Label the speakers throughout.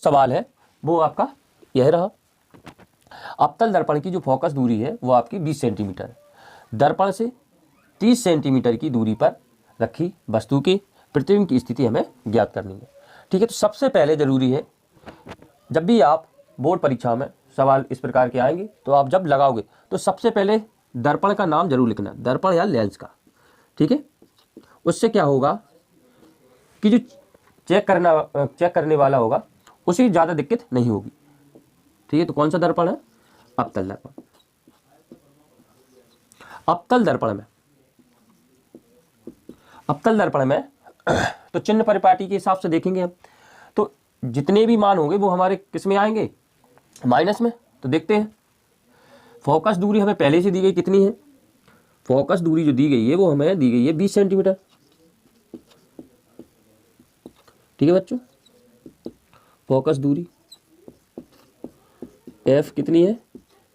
Speaker 1: सवाल है वो आपका यह रहा। अवतल दर्पण की जो फोकस दूरी है वो आपकी 20 सेंटीमीटर है। दर्पण से 30 सेंटीमीटर की दूरी पर रखी वस्तु के प्रतिबिंब की स्थिति हमें ज्ञात करनी है। ठीक है, तो सबसे पहले जरूरी है, जब भी आप बोर्ड परीक्षा में सवाल इस प्रकार के आएंगे तो आप जब लगाओगे तो सबसे पहले दर्पण का नाम जरूर लिखना, दर्पण या लेंस का। ठीक है, उससे क्या होगा कि जो चेक करने वाला होगा उसे ज़्यादा दिक्कत नहीं होगी। ठीक है, तो कौन सा दर्पण है? अवतल दर्पण। अवतल दर्पण में तो चिन्ह परिपाटी के हिसाब से देखेंगे हम, तो जितने भी मान होंगे वो हमारे किस में आएंगे? माइनस में। तो देखते हैं, फोकस दूरी हमें पहले से दी गई कितनी है? फोकस दूरी जो दी गई है वो हमें दी गई है 20 सेंटीमीटर। ठीक है बच्चों, फोकस दूरी F कितनी है?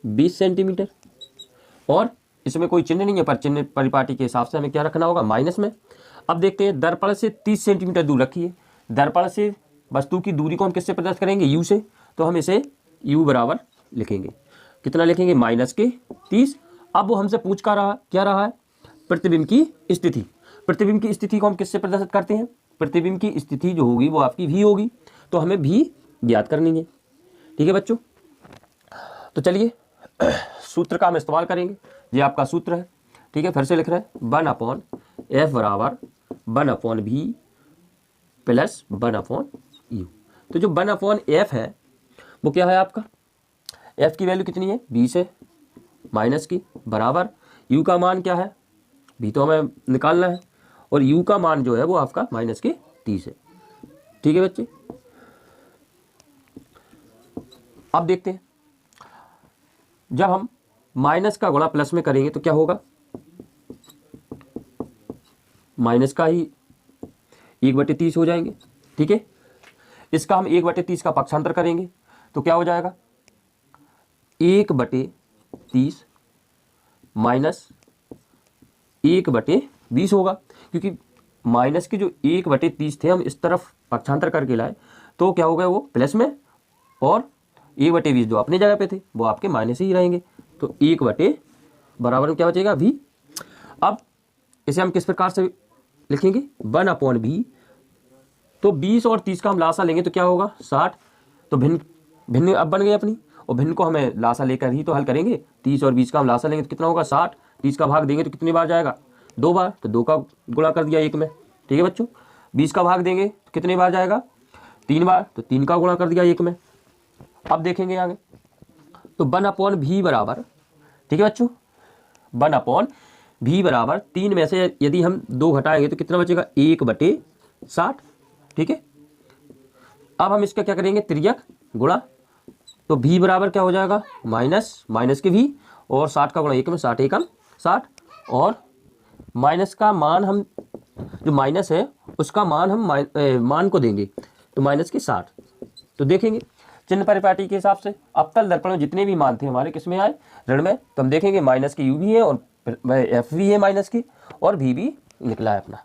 Speaker 1: 20 सेंटीमीटर। और इसमें कोई चिन्ह नहीं है, पर चिन्ह परिपाटी के हिसाब से हमें क्या रखना होगा? माइनस में। अब देखते हैं, दर्पण से 30 सेंटीमीटर दूर रखी है। दर्पण से वस्तु की दूरी को हम किससे प्रदर्शित करेंगे? U से। तो हम इसे U बराबर लिखेंगे। कितना लिखेंगे? -30। अब वो हमसे पूछ क्या रहा है? प्रतिबिंब की स्थिति। प्रतिबिंब की स्थिति को हम किससे प्रदर्शित करते हैं? प्रतिबिंब की स्थिति जो होगी वो आपकी V होगी, तो हमें V ज्ञात करनी है। ठीक है बच्चों, तो चलिए सूत्र का हम इस्तेमाल करेंगे। ये आपका सूत्र है। ठीक है, फिर से लिख रहे हैं 1/f बराबर 1/v प्लस 1/u। तो जो 1/f है वो क्या है आपका? f की वैल्यू कितनी है? 20 है, माइनस की, बराबर u का मान क्या है? v तो हमें निकालना है, और u का मान जो है वो आपका -30 है। ठीक है बच्चे, अब देखते हैं, जब हम माइनस का गुणा प्लस में करेंगे तो क्या होगा? माइनस का ही 1/30 हो जाएंगे। ठीक है, इसका हम 1/30 का पक्षांतर करेंगे तो क्या हो जाएगा? 1/30 माइनस 1/20 होगा, क्योंकि माइनस के जो 1/30 थे हम इस तरफ पक्षांतर करके लाए तो क्या हो गया? वो प्लस में, और 1/20 जो अपनी जगह पे थे वो आपके माइनस ही रहेंगे। तो 1 बराबर में क्या बचेगा? v। अब इसे हम किस प्रकार से लिखेंगे? 1/v। तो 20 और 30 का हम लासा लेंगे तो क्या होगा? 60। तो भिन्न अब बन गई अपनी, और भिन्न को हमें लासा लेकर ही तो हल करेंगे। 30 और 20 का हम लासा लेंगे तो कितना होगा? 60। 30 का भाग देंगे तो कितनी बार जाएगा? 2 बार। तो 2 का गुणा कर दिया 1 में। ठीक है बच्चों, 20 का भाग देंगे तो कितनी बार जाएगा? 3 बार। तो 3 का गुणा कर दिया 1 में। अब देखेंगे आगे, तो 1/v बराबर, ठीक है बच्चों, 1/v बराबर 3 में से यदि हम 2 घटाएंगे तो कितना बचेगा? 1/60। ठीक है, अब हम इसका क्या करेंगे? तिर्यक गुणा। तो v बराबर क्या हो जाएगा? माइनस के v, और 60 का गुणा 1 में, 60 एकम 60, और माइनस का मान हम, जो माइनस है उसका मान हम मान को देंगे, तो -60। तो देखेंगे चिन्ह परिपाटी के हिसाब से अवतल दर्पण में जितने भी मान थे हमारे किस में आए? ऋण में। तो हम देखेंगे माइनस की u भी है, और f भी है माइनस की, और v भी निकला है अपना।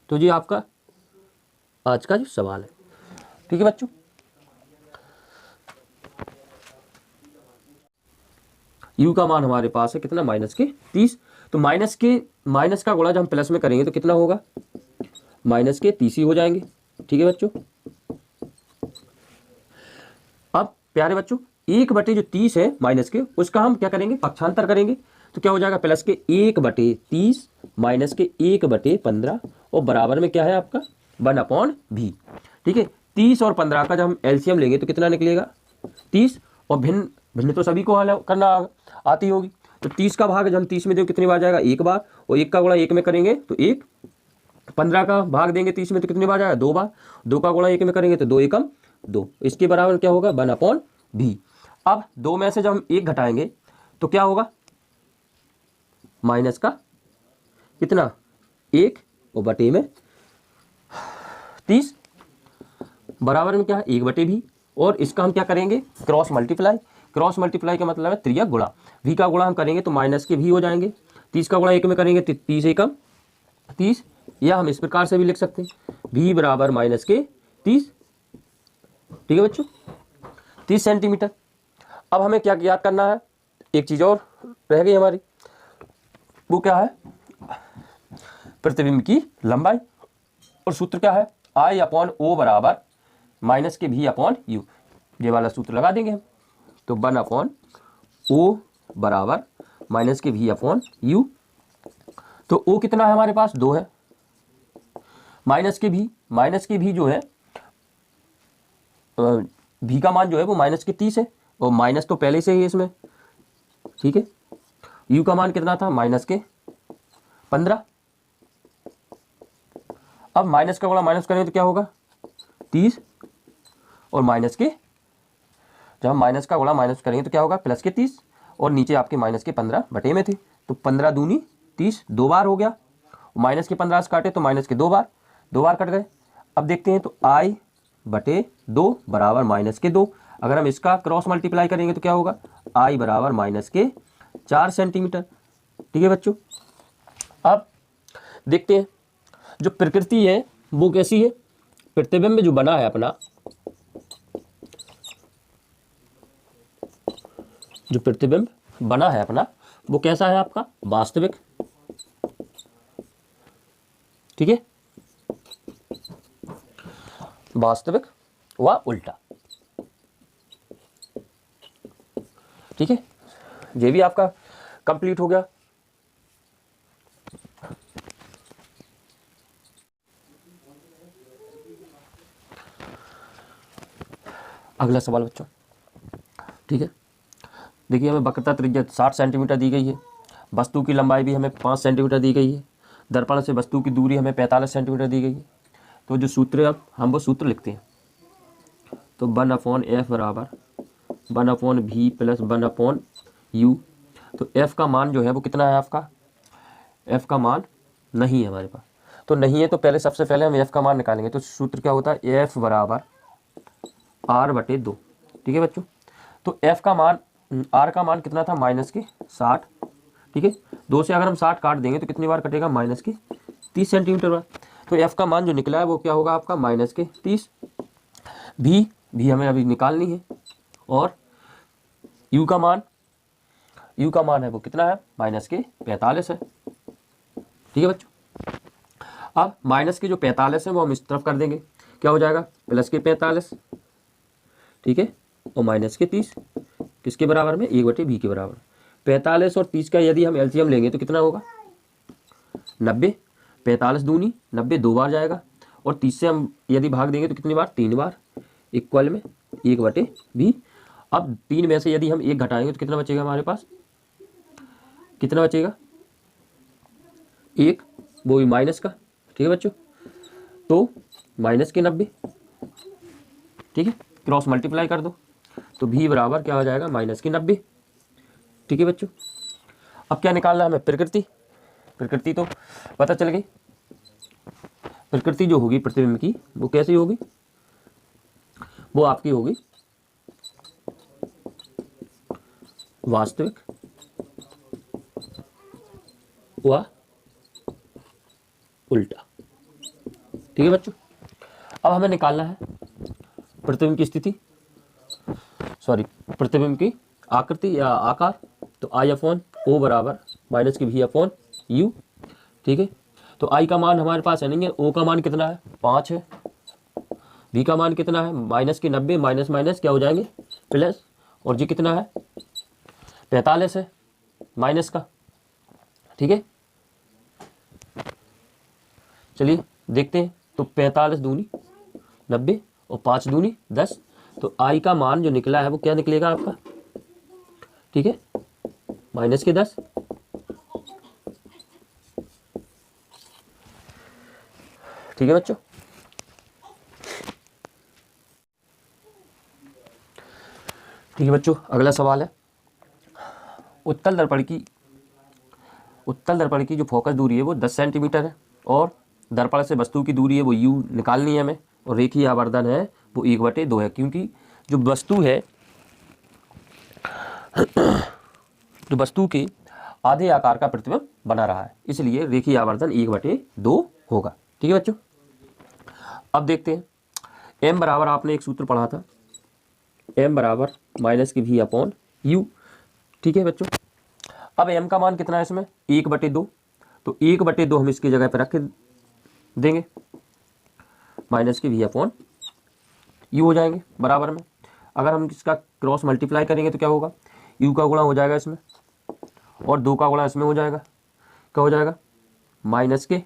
Speaker 1: तो ये आपका आज का जो सवाल है। ठीक है बच्चों, u का मान हमारे पास है कितना? -30। तो माइनस का गुणा जब हम प्लस में करेंगे तो कितना होगा? -30 ही हो जाएंगे। ठीक है बच्चों, अब प्यारे बच्चों 1/30 है माइनस के, उसका हम क्या करेंगे? पक्षांतर करेंगे। तो क्या हो जाएगा? प्लस के 1/30 माइनस के 1/15, और बराबर में क्या है आपका? 1/v। ठीक है, 30 और 15 का जब हम एलसीएम लेंगे तो कितना निकलेगा? 30। और भिन्न तो सभी को हल करना आती होगी। तो 30 का भाग जब हम 30 में देंगे कितनी बार जाएगा? 1 बार। और 1 का गुणा 1 में करेंगे तो 1। 15 का भाग देंगे 30 में तो कितनी बार जाएगा? 2 बार। 2 का गुणा 1 में करेंगे तो 2 एकम 2। इसके बराबर क्या होगा? 1/v। अब 2 में से जब हम 1 घटाएंगे तो क्या होगा? माइनस का कितना? 1, और बटे में 30, बराबर में क्या है? 1/v। और इसका हम क्या करेंगे? Cross multiply. क्रॉस मल्टीप्लाई का मतलब है त्रियक गुणा। v का गुणा हम करेंगे तो माइनस के v हो जाएंगे। 30 का गुणा 1 में करेंगे तो 30 एकम 30, या हम इस प्रकार से भी लिख सकते हैं v बराबर -30 ठीक है बच्चों, 30 सेंटीमीटर। अब हमें क्या याद करना है, एक चीज़ और रह गई हमारी, वो क्या है, प्रतिबिंब की लंबाई। और सूत्र क्या है, आई अपॉन ओ बराबर माइनस के भी अपॉन यू, ये वाला सूत्र लगा देंगे हम। तो 1 अपॉन ओ बराबर माइनस के भी अपॉन यू। तो ओ कितना है हमारे पास, 2 है। माइनस के भी जो है भी का मान जो है वो माइनस के 30 है, और माइनस तो पहले से ही है इसमें, ठीक है। यू का मान कितना था, माइनस के 15। अब माइनस का गुणा माइनस करें तो क्या होगा, 30, और माइनस के, जब हम माइनस का गुणा माइनस करेंगे तो क्या होगा, प्लस के 30, और नीचे आपके माइनस के 15 बटे में थे, तो 15 दूनी 30, 2 बार हो गया। माइनस के 15 से काटे तो माइनस के 2 बार कट गए। अब देखते हैं, तो आई बटे 2 बराबर माइनस के 2। अगर हम इसका क्रॉस मल्टीप्लाई करेंगे तो क्या होगा, आई बराबर माइनस के 4 सेंटीमीटर। ठीक है बच्चों, अब देखते हैं जो प्रकृति है वो कैसी है। प्रतिबिंब जो बना है अपना, जो प्रतिबिंब बना है अपना वो कैसा है आपका, वास्तविक। ठीक है, वास्तविक व उल्टा। ठीक है, ये भी आपका कंप्लीट हो गया। अगला सवाल बच्चों, ठीक है, देखिए हमें वक्रता त्रिज्या 60 सेंटीमीटर दी गई है, वस्तु की लंबाई भी हमें 5 सेंटीमीटर दी गई है, दर्पण से वस्तु की दूरी हमें 45 सेंटीमीटर दी गई है। तो जो सूत्र, अब हम वो सूत्र लिखते हैं। तो 1/f बराबर 1/v प्लस 1/u। तो f का मान जो है वो कितना है आपका, f का मान नहीं है हमारे पास, तो नहीं है तो पहले सबसे पहले हम f का मान निकालेंगे। तो सूत्र क्या होता है, f बराबर r/2। ठीक है बच्चों, तो f का मान, r का मान कितना था, माइनस के 60। ठीक है, 2 से अगर हम 60 काट देंगे तो कितनी बार कटेगा, माइनस के 30 सेंटीमीटर बार। तो f का मान जो निकला है वो क्या होगा आपका, माइनस के 30। भी हमें अभी निकालनी है, और u का मान है वो कितना है, माइनस के 45 है। ठीक है बच्चों, अब माइनस के जो 45 है वो हम इस तरफ कर देंगे, क्या हो जाएगा, प्लस के 45। ठीक है, और माइनस के 30 किसके बराबर में, 1/v के बराबर। 45 और 30 का यदि हम एलसीएम लेंगे तो कितना होगा, 90। 45 दूनी 90, 2 बार जाएगा, और 30 से हम यदि भाग देंगे तो कितनी बार, 3 बार, इक्वल में 1/v। अब 3 में से यदि हम 1 घटाएंगे तो कितना बचेगा हमारे पास, कितना बचेगा, 1, वो भी माइनस का। ठीक है बच्चों, तो माइनस के 90। ठीक है, क्रॉस मल्टीप्लाई कर दो, तो v बराबर क्या हो जाएगा, माइनस के 90। ठीक है बच्चों, अब क्या निकालना है हमें, प्रकृति तो पता चल गई। प्रकृति जो होगी प्रतिबिंब की वो कैसी होगी, वो आपकी होगी वास्तविक व उल्टा। ठीक है बच्चों, अब हमें निकालना है प्रतिबिंब की स्थिति, प्रतिबिंब की आकृति या आकार। तो I/O बराबर माइनस की v/u। ठीक है, तो I का मान हमारे पास है नहीं है, O का मान कितना है, 5 है, v का मान कितना है, माइनस के 90, माइनस माइनस क्या हो जाएंगे, प्लस, और जी कितना है, 45 है माइनस का। ठीक है, चलिए देखते हैं, तो 45 दूनी 90 और 5 दूनी 10, तो I का मान जो निकला है वो क्या निकलेगा आपका, ठीक है, माइनस के 10। ठीक है बच्चों, ठीक है बच्चों, अगला सवाल है, उत्तल दर्पण की जो फोकस दूरी है वो 10 सेंटीमीटर है, और दर्पण से वस्तु की दूरी है वो u निकालनी है हमें, और रेखीय आवर्धन है वो 1/2 है, क्योंकि जो वस्तु है, जो वस्तु के आधे आकार का प्रतिबिंब बना रहा है, इसलिए रेखीय आवर्धन 1/2 होगा। ठीक है बच्चों, अब देखते हैं m बराबर, आपने एक सूत्र पढ़ा था, m बराबर माइनस की v अपॉन u। ठीक है बच्चों, अब m का मान कितना है इसमें 1/2, तो 1/2 हम इसकी जगह पर रख देंगे, माइनस की v अपॉन u हो जाएंगे बराबर में। अगर हम इसका क्रॉस मल्टीप्लाई करेंगे तो क्या होगा, u का गुणा हो जाएगा इसमें और 2 का गुणा इसमें हो जाएगा, क्या हो जाएगा माइनस के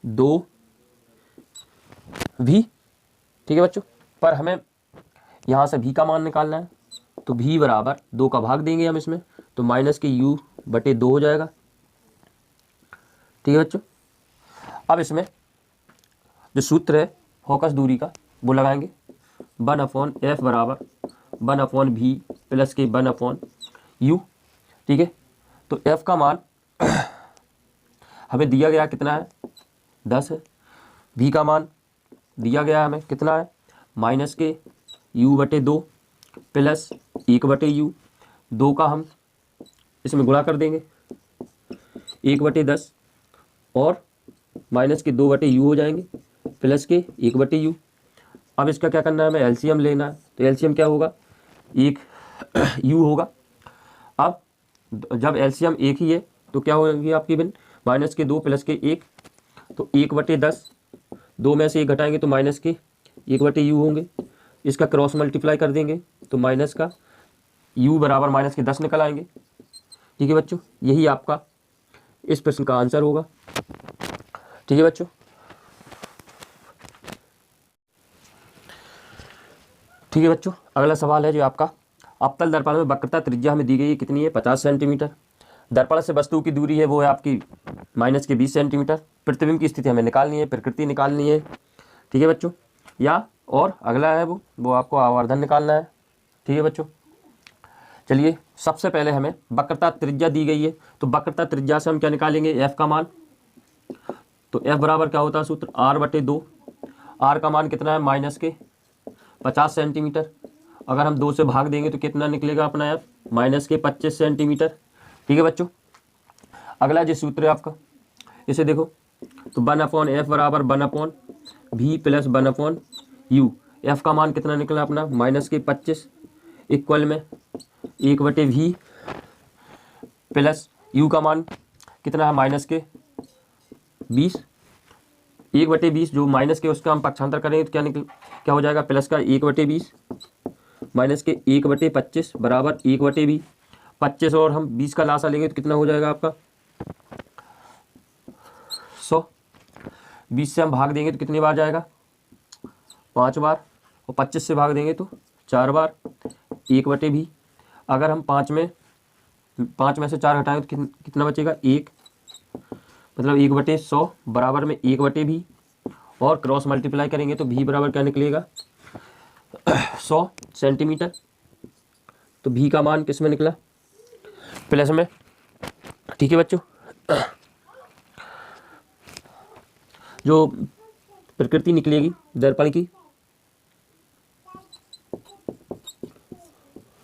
Speaker 1: 2v। ठीक है बच्चों, पर हमें यहाँ से v का मान निकालना है, तो v बराबर 2 का भाग देंगे हम इसमें, तो माइनस के u/2 हो जाएगा। ठीक है बच्चों, अब इसमें जो सूत्र है फोकस दूरी का वो लगाएंगे, 1/f बराबर 1/v प्लस के 1/u। ठीक है, तो f का मान हमें दिया गया कितना है 10 है, v का मान दिया गया हमें कितना है माइनस के u/2 प्लस 1/u, 2 का हम इसमें गुणा कर देंगे 1/10 और माइनस के 2/u हो जाएंगे प्लस के 1/u। अब इसका क्या करना है, हमें एलसीएम लेना है, तो एलसीएम क्या होगा 1 u होगा। अब जब एलसीएम 1 ही है तो क्या होगी आपकी बिन माइनस के 2 प्लस के 1, तो 1/10, 2 में से 1 घटाएंगे तो माइनस के 1/u होंगे। इसका क्रॉस मल्टीप्लाई कर देंगे तो माइनस का u बराबर माइनस के 10 निकल आएंगे। ठीक है बच्चों, यही आपका इस प्रश्न का आंसर होगा। ठीक है बच्चों, ठीक है बच्चों, अगला सवाल है जो आपका अवतल दर्पण में वक्रता त्रिज्या हमें दी गई है कितनी है 50 सेंटीमीटर। दर्पण से वस्तु की दूरी है वो है आपकी माइनस के 20 सेंटीमीटर। प्रतिबिंब की स्थिति हमें निकालनी है, प्रकृति निकालनी है। ठीक है बच्चों, या और अगला है वो आपको आवर्धन निकालना है। ठीक है बच्चों, चलिए सबसे पहले हमें वक्रता त्रिज्या दी गई है, तो वक्रता त्रिज्या से हम क्या निकालेंगे f का मान, तो f बराबर क्या होता है सूत्र r/2। r का मान कितना है माइनस के 50 सेंटीमीटर, अगर हम 2 से भाग देंगे तो कितना निकलेगा अपना f माइनस के 25 सेंटीमीटर। ठीक है बच्चों, अगला जो सूत्र है आपका इसे देखो, तो 1/f बराबर 1/v प्लस 1/u। f का मान कितना निकला अपना माइनस के 25 इक्वल में 1/v प्लस u का मान कितना है माइनस के 20, 1/20 जो माइनस के उसका हम पक्षांतर करेंगे तो क्या हो जाएगा प्लस का 1/20 माइनस के 1/25 बराबर 1/20। 25 और हम 20 का लासा लेंगे तो कितना हो जाएगा आपका 100। 20 से हम भाग देंगे तो कितनी बार जाएगा 5 बार, और 25 से भाग देंगे तो 4 बार 1/20। अगर हम 5 में से 4 हटाएंगे तो कितना बचेगा 1, मतलब 1/100 बराबर में 1/v, और क्रॉस मल्टीप्लाई करेंगे तो v बराबर क्या निकलेगा 100 सेंटीमीटर। तो v का मान किस में निकला प्लस में। ठीक है बच्चों, जो प्रकृति निकलेगी दर्पण की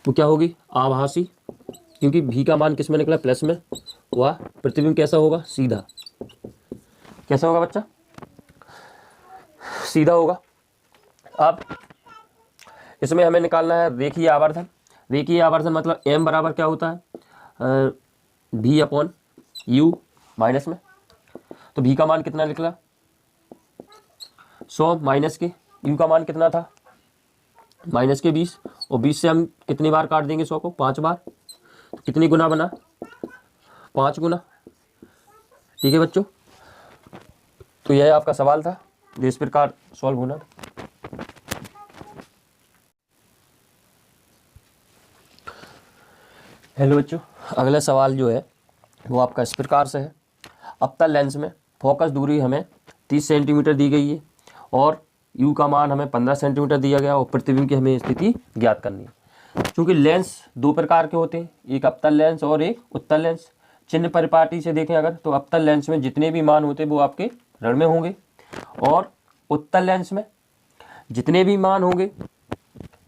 Speaker 1: वो क्या होगी आभासी, क्योंकि v का मान किस में निकला प्लस में, वह प्रतिबिंब कैसा होगा सीधा, कैसा होगा बच्चा सीधा होगा। अब इसमें हमें निकालना है रेखीय आवर्धन। रेखीय आवर्धन मतलब m बराबर क्या होता है v/u माइनस में, तो v का मान कितना निकला 100 माइनस के u का मान कितना था माइनस के 20, और 20 से हम कितनी बार काट देंगे 100 को 5 बार, तो कितनी गुना बना 5 गुना। ठीक है बच्चों, तो यह आपका सवाल था जो इस प्रकार सॉल्व होना था। हेलो बच्चों, अगला सवाल जो है वो आपका इस प्रकार से है। अवतल लेंस में फोकस दूरी हमें 30 सेंटीमीटर दी गई है और u का मान हमें 15 सेंटीमीटर दिया गया, और प्रतिबिंब की हमें स्थिति ज्ञात करनी है। क्योंकि लेंस 2 प्रकार के होते हैं, एक अवतल लेंस और एक उत्तल लेंस। चिन्ह परिपाटी से देखें अगर तो अवतल लेंस में जितने भी मान होते हैं वो आपके ऋण में होंगे, और उत्तल लेंस में जितने भी मान होंगे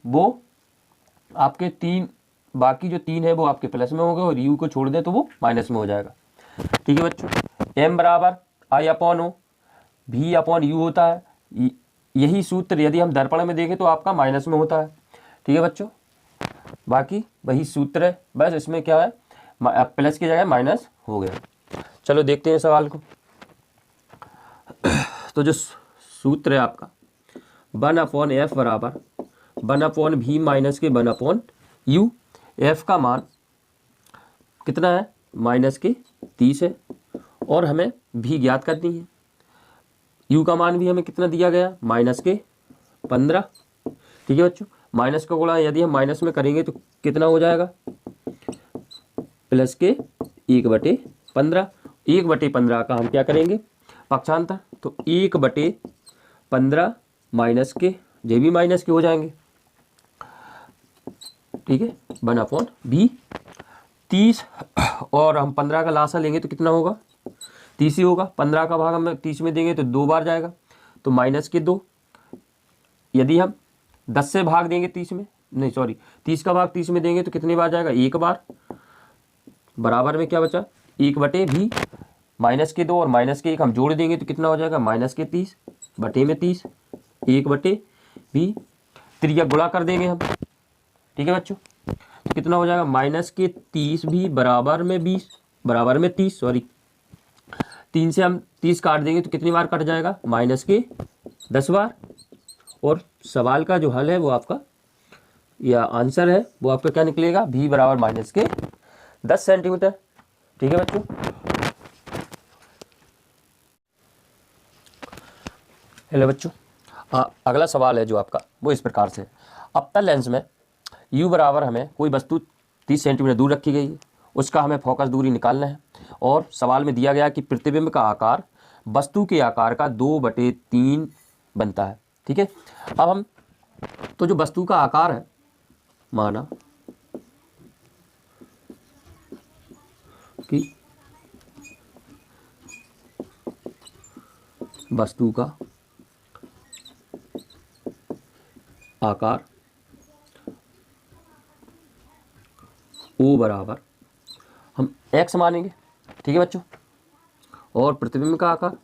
Speaker 1: वो आपके बाकी जो 3 है वो आपके प्लस में होंगे, और u को छोड़ दें तो वो माइनस में हो जाएगा। ठीक है बच्चों, m बराबर I/O v/u होता है। यही सूत्र यदि हम दर्पण में देखें तो आपका माइनस में होता है। ठीक है बच्चों, बाकी वही सूत्र है, बस इसमें क्या है प्लस की जगह माइनस हो गया। चलो देखते हैं सवाल को। तो जो सूत्र है आपका 1/f बराबर 1/v माइनस के 1/u, एफ का मान कितना है -30 है और हमें भी ज्ञात करनी है। u का मान भी हमें कितना दिया गया -15। ठीक है बच्चों, माइनस का गुणा यदि हम माइनस में करेंगे तो कितना हो जाएगा प्लस के 1/15। 1/15 का हम क्या करेंगे पक्षांतर, तो 1/15 माइनस के, ये भी माइनस के हो जाएंगे। ठीक है, 1/v 30 और हम 15 का लासा लेंगे तो कितना होगा 30 ही होगा। 15 का भाग हम 30 में देंगे तो 2 बार जाएगा, तो -2। यदि हम 10 से भाग देंगे 30 में, नहीं सॉरी 30 का भाग 30 में देंगे तो कितनी बार जाएगा 1 बार। बराबर में क्या बचा 1/v -2 और -1 हम जोड़ देंगे तो कितना हो जाएगा -30 बटे में 30 1/v। त्रिज्या गुणा कर देंगे हम। ठीक है बच्चों, तो कितना हो जाएगा -30 भी बराबर में 20 बराबर में 30 सॉरी 3 से हम 30 काट देंगे तो कितनी बार कट जाएगा -10 बार। और सवाल का जो हल है वो आपका या आंसर है वो आपका क्या निकलेगा v बराबर -10 सेंटीमीटर। ठीक है बच्चों, हेलो बच्चों, अगला सवाल है जो आपका वो इस प्रकार से, अवतल लेंस में u बराबर हमें कोई वस्तु 30 सेंटीमीटर दूर रखी गई है, उसका हमें फोकस दूरी निकालना है और सवाल में दिया गया कि प्रतिबिंब का आकार वस्तु के आकार का 2/3 बनता है। ठीक है, अब हम तो जो वस्तु का आकार है, माना कि वस्तु का आकार O बराबर हम x मानेंगे। ठीक है बच्चों, और प्रतिबिंब का आकार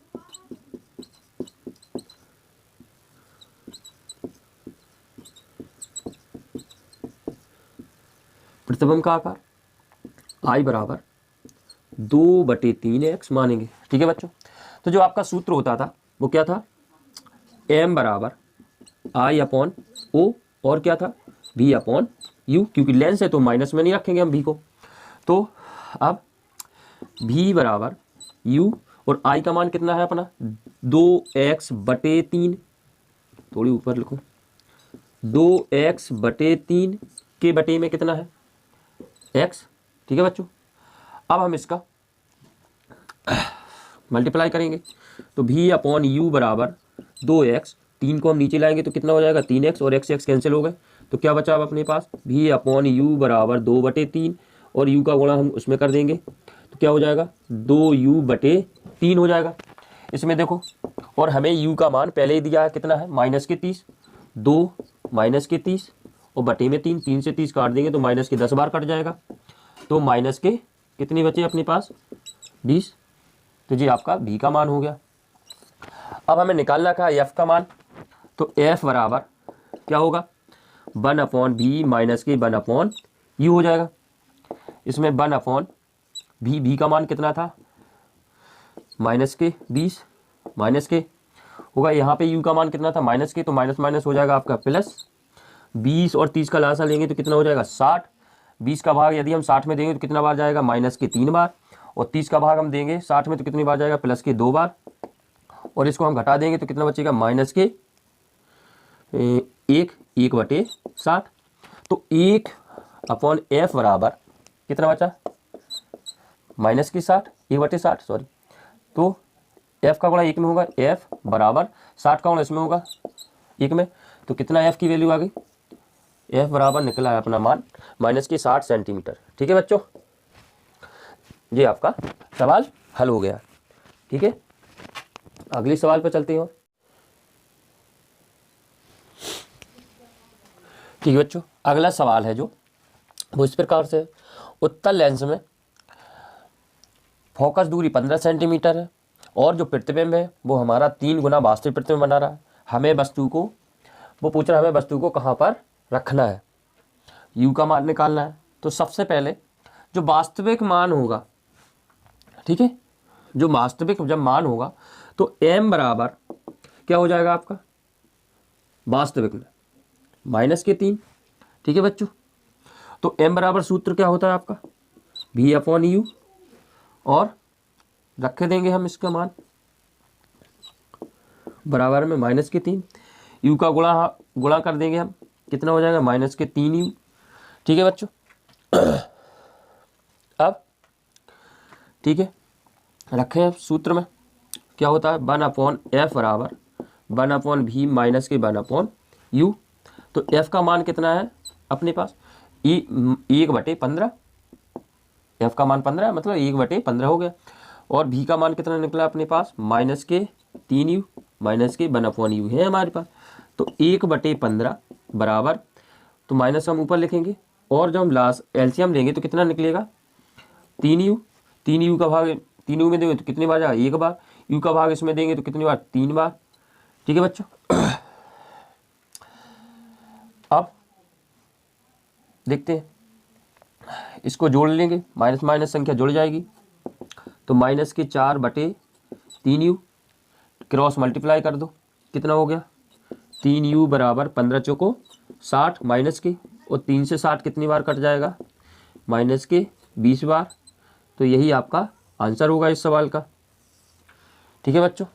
Speaker 1: I बराबर 2/3x मानेंगे। ठीक है बच्चों, तो जो आपका सूत्र होता था वो क्या था m बराबर I/O और क्या था v/u, क्योंकि लेंस है तो माइनस में नहीं रखेंगे हम v को। तो अब v बराबर u और I का मान कितना है अपना 2x/3, थोड़ी ऊपर लिखो 2x/3 के बटे में कितना है x। ठीक है बच्चों, अब हम इसका मल्टीप्लाई करेंगे तो v/u बराबर 2x, 3 को हम नीचे लाएंगे तो कितना हो जाएगा 3x और x कैंसिल हो गए, तो क्या बचा अब अपने पास v/u बराबर 2/3 और u का गुणा हम उसमें कर देंगे तो क्या हो जाएगा 2u/3 हो जाएगा। इसमें देखो, और हमें u का मान पहले ही दिया है कितना है -30, 2 -30 और बटे में 3, 3 से 30 काट देंगे तो -10 बार कट जाएगा, तो माइनस के कितनी बचे अपने पास 20। तो जी आपका v का मान हो गया। अब हमें निकालना का f का मान, तो f बराबर क्या होगा 1/v माइनस के 1/u हो जाएगा। इसमें 1/v, v का मान कितना था -20 माइनस के होगा, यहाँ पे u का मान कितना था माइनस के, तो माइनस माइनस हो जाएगा आपका प्लस। 20 और 30 का लासा लेंगे तो कितना हो जाएगा 60। 20 का भाग यदि हम 60 में देंगे तो कितना बार जाएगा -3 बार, और 30 का भाग हम देंगे 60 में तो कितनी बार जाएगा +2 बार, और इसको हम घटा देंगे तो कितना बचेगा -1/60। तो 1/f बराबर कितना बचा -60 1/60 सॉरी, तो f का गुणा 1 में होगा, f बराबर 60 का गुणा इसमें होगा 1 में, तो कितना f की वैल्यू आ गई, f बराबर निकला है अपना मान -60 सेंटीमीटर। ठीक है बच्चों, ये आपका सवाल हल हो गया। ठीक है, अगले सवाल पर चलते हैं। ठीक है बच्चों, अगला सवाल है जो वो इस प्रकार से, उत्तल लेंस में फोकस दूरी 15 सेंटीमीटर है और जो प्रतिबिंब है वो हमारा 3 गुना वास्तविक प्रतिबिंब बना रहा है। हमें वस्तु को, वो पूछ रहा है हमें वस्तु को कहाँ पर रखना है। यू का मान निकालना है। तो सबसे पहले जो वास्तविक मान होगा, ठीक है, जो वास्तविक जब मान होगा तो m बराबर क्या हो जाएगा आपका वास्तविक में -3, ठीक है बच्चों। तो m बराबर सूत्र क्या होता है आपका v/u, और रखे देंगे हम इसका मान बराबर में -3, u का गुणा कर देंगे हम, कितना हो जाएगा -3u, ठीक है बच्चों। अब ठीक है, रखें अब सूत्र में क्या होता है 1/f बराबर 1/v माइनस के 1/u। तो f का मान कितना है अपने पास 1/15, f का मान 15 है, मतलब 1/15 हो गया। और v का मान कितना निकला अपने पास -3u माइनस के 1/u है हमारे पास। तो 1/15 बराबर, तो माइनस हम ऊपर लिखेंगे, और जब हम लास्ट एलसीएम लेंगे तो कितना निकलेगा 3u। 3u का भाग 3u में देंगे तो कितनी बार जाएगा 1 बार, u का भाग इसमें देंगे तो कितनी बार 3 बार, ठीक है बच्चों। अब देखते हैं, इसको जोड़ लेंगे, माइनस माइनस संख्या जुड़ जाएगी। तो -4/3u क्रॉस मल्टीप्लाई कर दो, कितना हो गया 3u बराबर 15 चौको 60 माइनस के, और 3 से 60 कितनी बार कट जाएगा -20 बार। तो यही आपका आंसर होगा इस सवाल का, ठीक है बच्चों।